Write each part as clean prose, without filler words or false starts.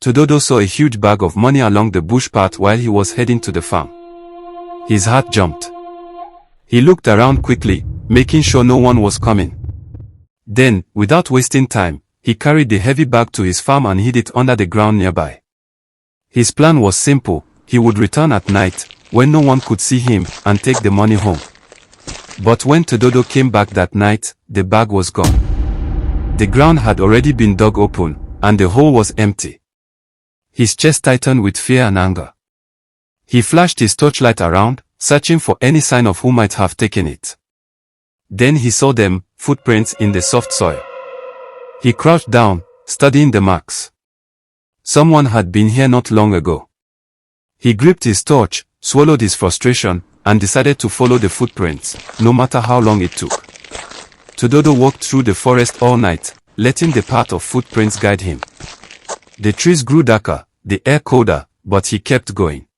Tododo saw a huge bag of money along the bush path while he was heading to the farm. His heart jumped. He looked around quickly, making sure no one was coming. Then, without wasting time, he carried the heavy bag to his farm and hid it under the ground nearby. His plan was simple: he would return at night, when no one could see him, and take the money home. But when Tododo came back that night, the bag was gone. The ground had already been dug open, and the hole was empty. His chest tightened with fear and anger. He flashed his torchlight around, searching for any sign of who might have taken it. Then he saw them, footprints in the soft soil. He crouched down, studying the marks. Someone had been here not long ago. He gripped his torch, swallowed his frustration, and decided to follow the footprints, no matter how long it took. Tododo walked through the forest all night, letting the path of footprints guide him. The trees grew darker, the air colder, but he kept going.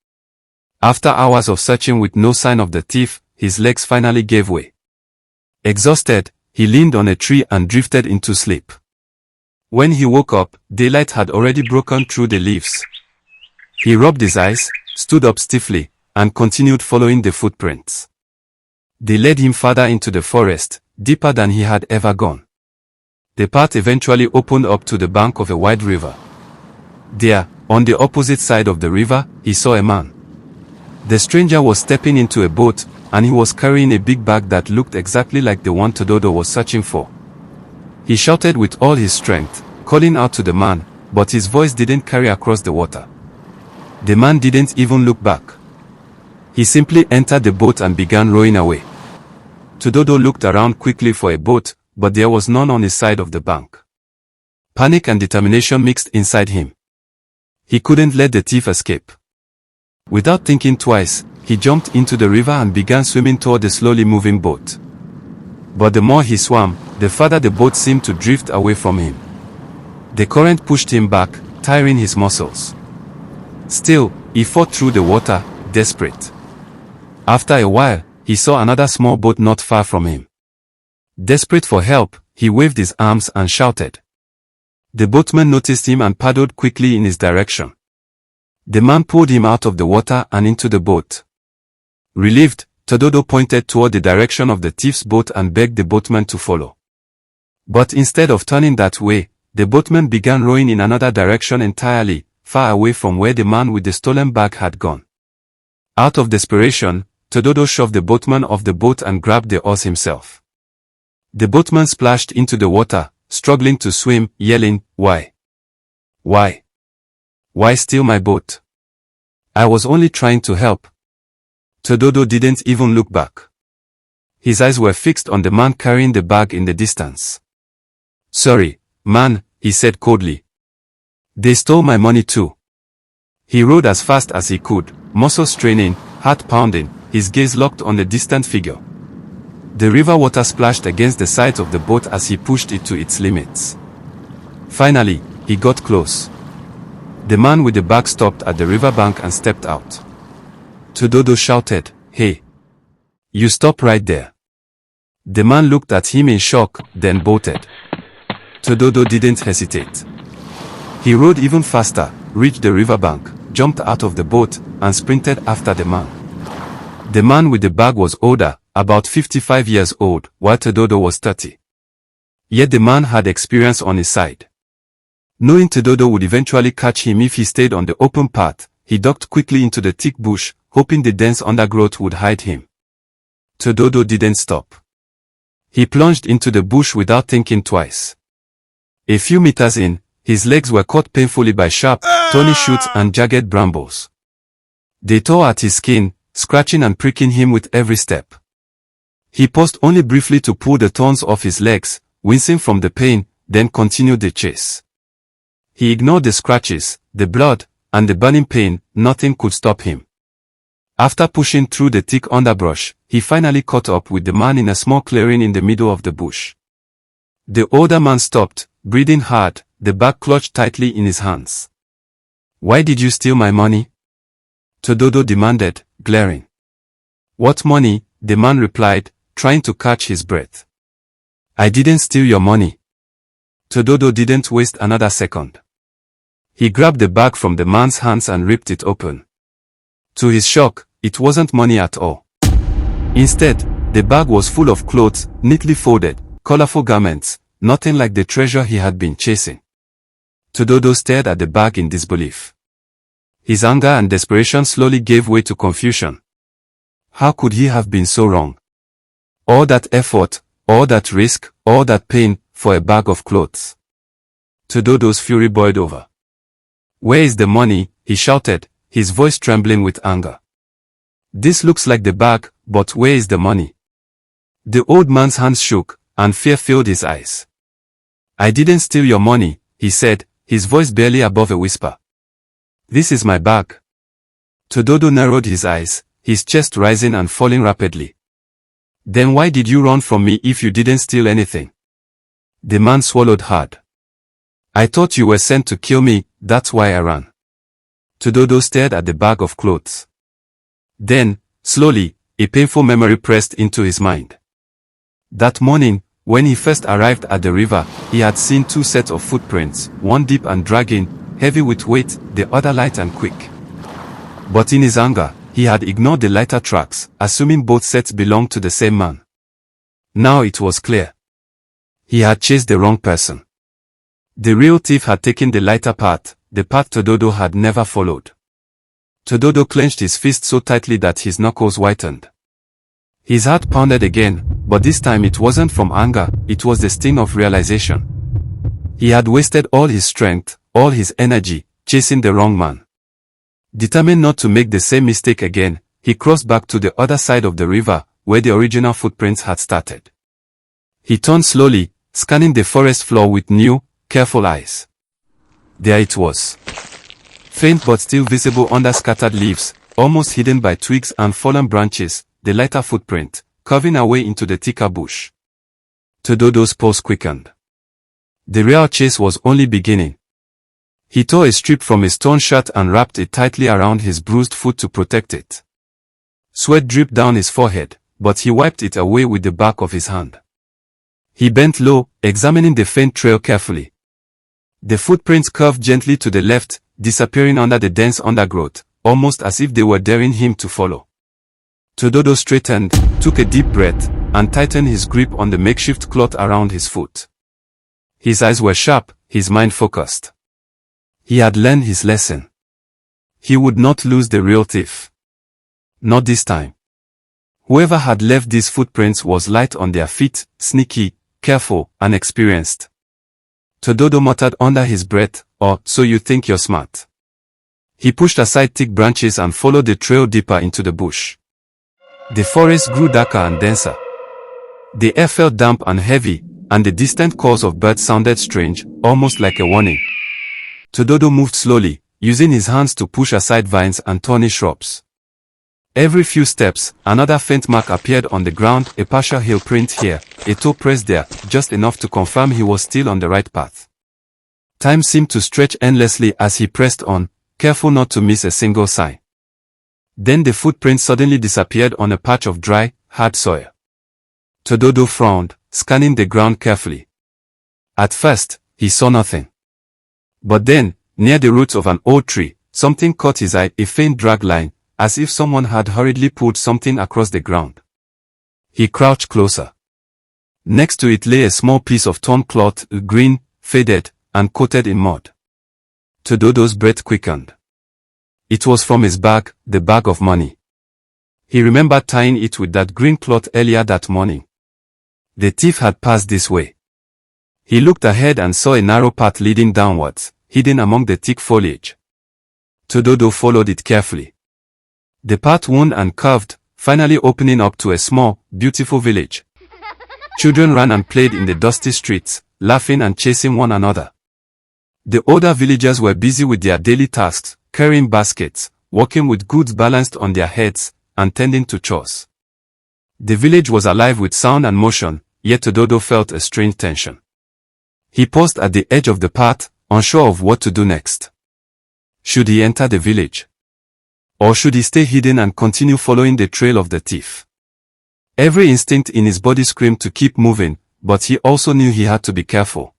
After hours of searching with no sign of the thief, his legs finally gave way. Exhausted, he leaned on a tree and drifted into sleep. When he woke up, daylight had already broken through the leaves. He rubbed his eyes, stood up stiffly, and continued following the footprints. They led him farther into the forest, deeper than he had ever gone. The path eventually opened up to the bank of a wide river. There, on the opposite side of the river, he saw a man. The stranger was stepping into a boat, and he was carrying a big bag that looked exactly like the one Tododo was searching for. He shouted with all his strength, calling out to the man, but his voice didn't carry across the water. The man didn't even look back. He simply entered the boat and began rowing away. Tododo looked around quickly for a boat, but there was none on his side of the bank. Panic and determination mixed inside him. He couldn't let the thief escape. Without thinking twice, he jumped into the river and began swimming toward the slowly moving boat. But the more he swam, the farther the boat seemed to drift away from him. The current pushed him back, tiring his muscles. Still, he fought through the water, desperate. After a while, he saw another small boat not far from him. Desperate for help, he waved his arms and shouted. The boatman noticed him and paddled quickly in his direction. The man pulled him out of the water and into the boat. Relieved, Tododo pointed toward the direction of the thief's boat and begged the boatman to follow. But instead of turning that way, the boatman began rowing in another direction entirely, far away from where the man with the stolen bag had gone. Out of desperation, Tododo shoved the boatman off the boat and grabbed the oars himself. The boatman splashed into the water, struggling to swim, yelling, "Why? Why? Why steal my boat? I was only trying to help." Tododo didn't even look back. His eyes were fixed on the man carrying the bag in the distance. "Sorry, man," he said coldly. "They stole my money too." He rowed as fast as he could, muscles straining, heart pounding, his gaze locked on the distant figure. The river water splashed against the sides of the boat as he pushed it to its limits. Finally, he got close. The man with the bag stopped at the riverbank and stepped out. Tododo shouted, "Hey! You stop right there." The man looked at him in shock, then bolted. Tododo didn't hesitate. He rowed even faster, reached the riverbank, jumped out of the boat, and sprinted after the man. The man with the bag was older, about 55 years old, while Tododo was 30. Yet the man had experience on his side. Knowing Tododo would eventually catch him if he stayed on the open path, he ducked quickly into the thick bush, hoping the dense undergrowth would hide him. Tododo didn't stop. He plunged into the bush without thinking twice. A few meters in, his legs were caught painfully by sharp, thorny shoots and jagged brambles. They tore at his skin, scratching and pricking him with every step. He paused only briefly to pull the thorns off his legs, wincing from the pain, then continued the chase. He ignored the scratches, the blood, and the burning pain. Nothing could stop him. After pushing through the thick underbrush, he finally caught up with the man in a small clearing in the middle of the bush. The older man stopped, breathing hard, the bag clutched tightly in his hands. "Why did you steal my money?" Tododo demanded, glaring. "What money?" the man replied, trying to catch his breath. "I didn't steal your money." Tododo didn't waste another second. He grabbed the bag from the man's hands and ripped it open. To his shock, it wasn't money at all. Instead, the bag was full of clothes, neatly folded, colorful garments, nothing like the treasure he had been chasing. Tododo stared at the bag in disbelief. His anger and desperation slowly gave way to confusion. How could he have been so wrong? All that effort, all that risk, all that pain, for a bag of clothes. Tododo's fury boiled over. "Where is the money?" he shouted, his voice trembling with anger. "This looks like the bag, but where is the money?" The old man's hands shook, and fear filled his eyes. "I didn't steal your money," he said, his voice barely above a whisper. "This is my bag." Tododo narrowed his eyes, his chest rising and falling rapidly. "Then why did you run from me if you didn't steal anything?" The man swallowed hard. "I thought you were sent to kill me, that's why I ran." Tododo stared at the bag of clothes. Then, slowly, a painful memory pressed into his mind. That morning, when he first arrived at the river, he had seen two sets of footprints, one deep and dragging, heavy with weight, the other light and quick. But in his anger, he had ignored the lighter tracks, assuming both sets belonged to the same man. Now it was clear. He had chased the wrong person. The real thief had taken the lighter path, the path Tododo had never followed. Tododo clenched his fist so tightly that his knuckles whitened. His heart pounded again, but this time it wasn't from anger, it was the sting of realization. He had wasted all his strength, all his energy, chasing the wrong man. Determined not to make the same mistake again, he crossed back to the other side of the river, where the original footprints had started. He turned slowly, scanning the forest floor with new, careful eyes. There it was. Faint but still visible under scattered leaves, almost hidden by twigs and fallen branches, the lighter footprint, curving away into the thicker bush. Tododo's pulse quickened. The real chase was only beginning. He tore a strip from his torn shirt and wrapped it tightly around his bruised foot to protect it. Sweat dripped down his forehead, but he wiped it away with the back of his hand. He bent low, examining the faint trail carefully. The footprints curved gently to the left, disappearing under the dense undergrowth, almost as if they were daring him to follow. Tododo straightened, took a deep breath, and tightened his grip on the makeshift cloth around his foot. His eyes were sharp, his mind focused. He had learned his lesson. He would not lose the real thief. Not this time. Whoever had left these footprints was light on their feet, sneaky, careful, and experienced. Tododo muttered under his breath, "Oh, so you think you're smart." He pushed aside thick branches and followed the trail deeper into the bush. The forest grew darker and denser. The air felt damp and heavy, and the distant calls of birds sounded strange, almost like a warning. Tododo moved slowly, using his hands to push aside vines and thorny shrubs. Every few steps, another faint mark appeared on the ground, a partial heel print here, a toe pressed there, just enough to confirm he was still on the right path. Time seemed to stretch endlessly as he pressed on, careful not to miss a single sign. Then the footprint suddenly disappeared on a patch of dry, hard soil. Tododo frowned, scanning the ground carefully. At first, he saw nothing. But then, near the roots of an old tree, something caught his eye, a faint drag line, as if someone had hurriedly pulled something across the ground. He crouched closer. Next to it lay a small piece of torn cloth, green, faded, and coated in mud. Tododo's breath quickened. It was from his bag, the bag of money. He remembered tying it with that green cloth earlier that morning. The thief had passed this way. He looked ahead and saw a narrow path leading downwards, hidden among the thick foliage. Tododo followed it carefully. The path wound and curved, finally opening up to a small, beautiful village. Children ran and played in the dusty streets, laughing and chasing one another. The older villagers were busy with their daily tasks, carrying baskets, walking with goods balanced on their heads, and tending to chores. The village was alive with sound and motion, yet Tododo felt a strange tension. He paused at the edge of the path, unsure of what to do next. Should he enter the village? Or should he stay hidden and continue following the trail of the thief? Every instinct in his body screamed to keep moving, but he also knew he had to be careful.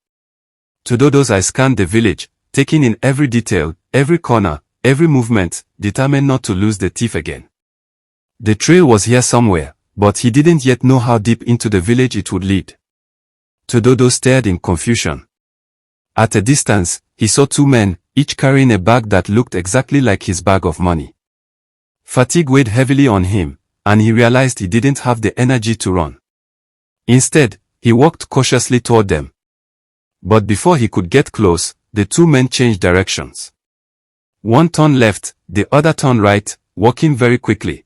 Tododo's eyes scanned the village, taking in every detail, every corner, every movement, determined not to lose the thief again. The trail was here somewhere, but he didn't yet know how deep into the village it would lead. Tododo stared in confusion. At a distance, he saw two men, each carrying a bag that looked exactly like his bag of money. Fatigue weighed heavily on him, and he realized he didn't have the energy to run. Instead, he walked cautiously toward them. But before he could get close, the two men changed directions. One turned left, the other turned right, walking very quickly.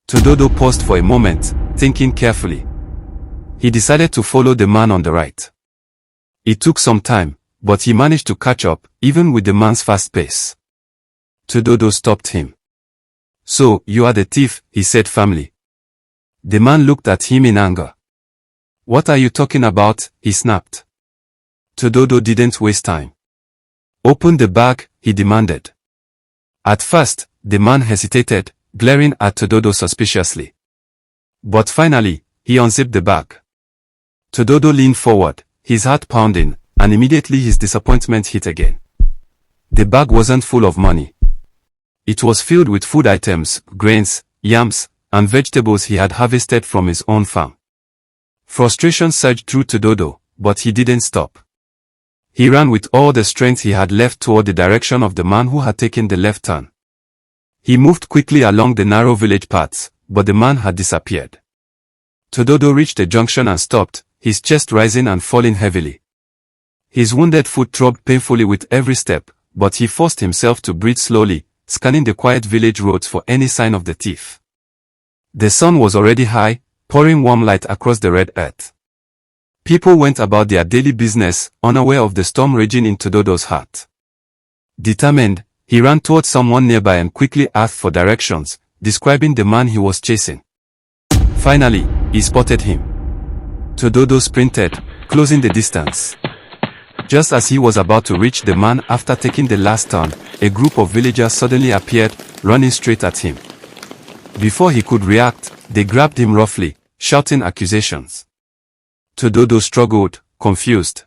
Tododo paused for a moment, thinking carefully. He decided to follow the man on the right. It took some time, but he managed to catch up, even with the man's fast pace. Tododo stopped him. "So, you are the thief," he said firmly. The man looked at him in anger. "What are you talking about?" he snapped. Tododo didn't waste time. "Open the bag," he demanded. At first, the man hesitated, glaring at Tododo suspiciously. But finally, he unzipped the bag. Tododo leaned forward, his heart pounding, and immediately his disappointment hit again. The bag wasn't full of money. It was filled with food items, grains, yams, and vegetables he had harvested from his own farm. Frustration surged through Tododo, but he didn't stop. He ran with all the strength he had left toward the direction of the man who had taken the left turn. He moved quickly along the narrow village paths, but the man had disappeared. Tododo reached the junction and stopped, his chest rising and falling heavily. His wounded foot throbbed painfully with every step, but he forced himself to breathe slowly, scanning the quiet village roads for any sign of the thief. The sun was already high, pouring warm light across the red earth. People went about their daily business, unaware of the storm raging in Tododo's heart. Determined, he ran towards someone nearby and quickly asked for directions, describing the man he was chasing. Finally, he spotted him. Tododo sprinted, closing the distance. Just as he was about to reach the man after taking the last turn, a group of villagers suddenly appeared, running straight at him. Before he could react, they grabbed him roughly, shouting accusations. Tododo struggled, confused.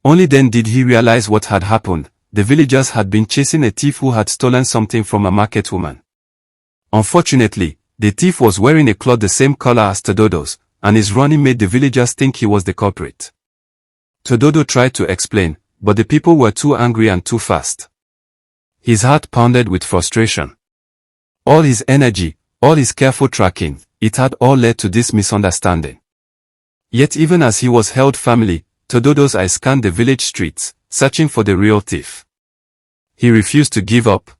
Only then did he realize what had happened. The villagers had been chasing a thief who had stolen something from a market woman. Unfortunately, the thief was wearing a cloth the same color as Tododo's, and his running made the villagers think he was the culprit. Tododo tried to explain, but the people were too angry and too fast. His heart pounded with frustration. All his energy, all his careful tracking, it had all led to this misunderstanding. Yet even as he was held firmly, Tododo's eyes scanned the village streets, searching for the real thief. He refused to give up.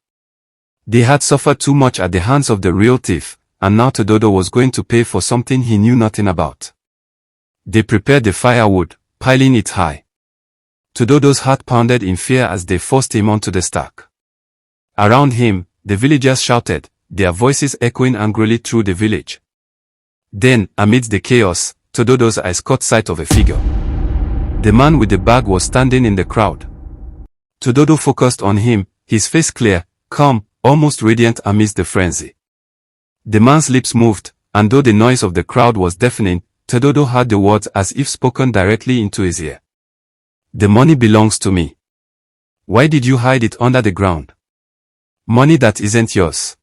They had suffered too much at the hands of the real thief, and now Tododo was going to pay for something he knew nothing about. They prepared the firewood, piling it high. Tododo's heart pounded in fear as they forced him onto the stack. Around him, the villagers shouted, their voices echoing angrily through the village. Then, amidst the chaos, Tododo's eyes caught sight of a figure. The man with the bag was standing in the crowd. Tododo focused on him, his face clear, calm, almost radiant amidst the frenzy. The man's lips moved, and though the noise of the crowd was deafening, Tododo heard the words as if spoken directly into his ear. "The money belongs to me. Why did you hide it under the ground? Money that isn't yours."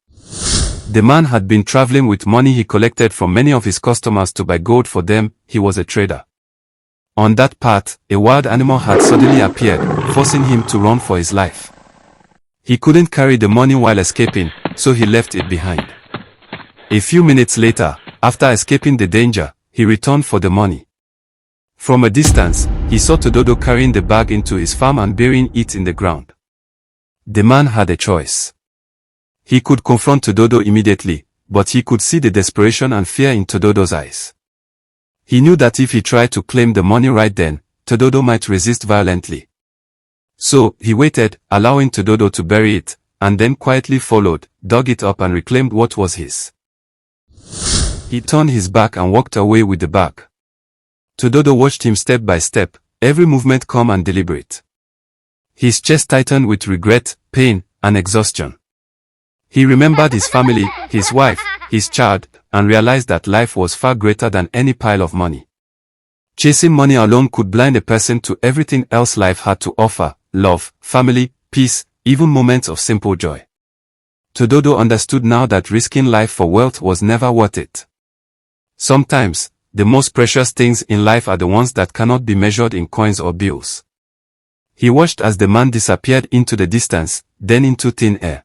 The man had been traveling with money he collected from many of his customers to buy gold for them. He was a trader. On that path, a wild animal had suddenly appeared, forcing him to run for his life. He couldn't carry the money while escaping, so he left it behind. A few minutes later, after escaping the danger, he returned for the money. From a distance, he saw Tododo carrying the bag into his farm and burying it in the ground. The man had a choice. He could confront Tododo immediately, but he could see the desperation and fear in Tododo's eyes. He knew that if he tried to claim the money right then, Tododo might resist violently. So, he waited, allowing Tododo to bury it, and then quietly followed, dug it up and reclaimed what was his. He turned his back and walked away with the bag. Tododo watched him step by step, every movement calm and deliberate. His chest tightened with regret, pain, and exhaustion. He remembered his family, his wife, his child, and realized that life was far greater than any pile of money. Chasing money alone could blind a person to everything else life had to offer, love, family, peace, even moments of simple joy. Tododo understood now that risking life for wealth was never worth it. Sometimes, the most precious things in life are the ones that cannot be measured in coins or bills. He watched as the man disappeared into the distance, then into thin air.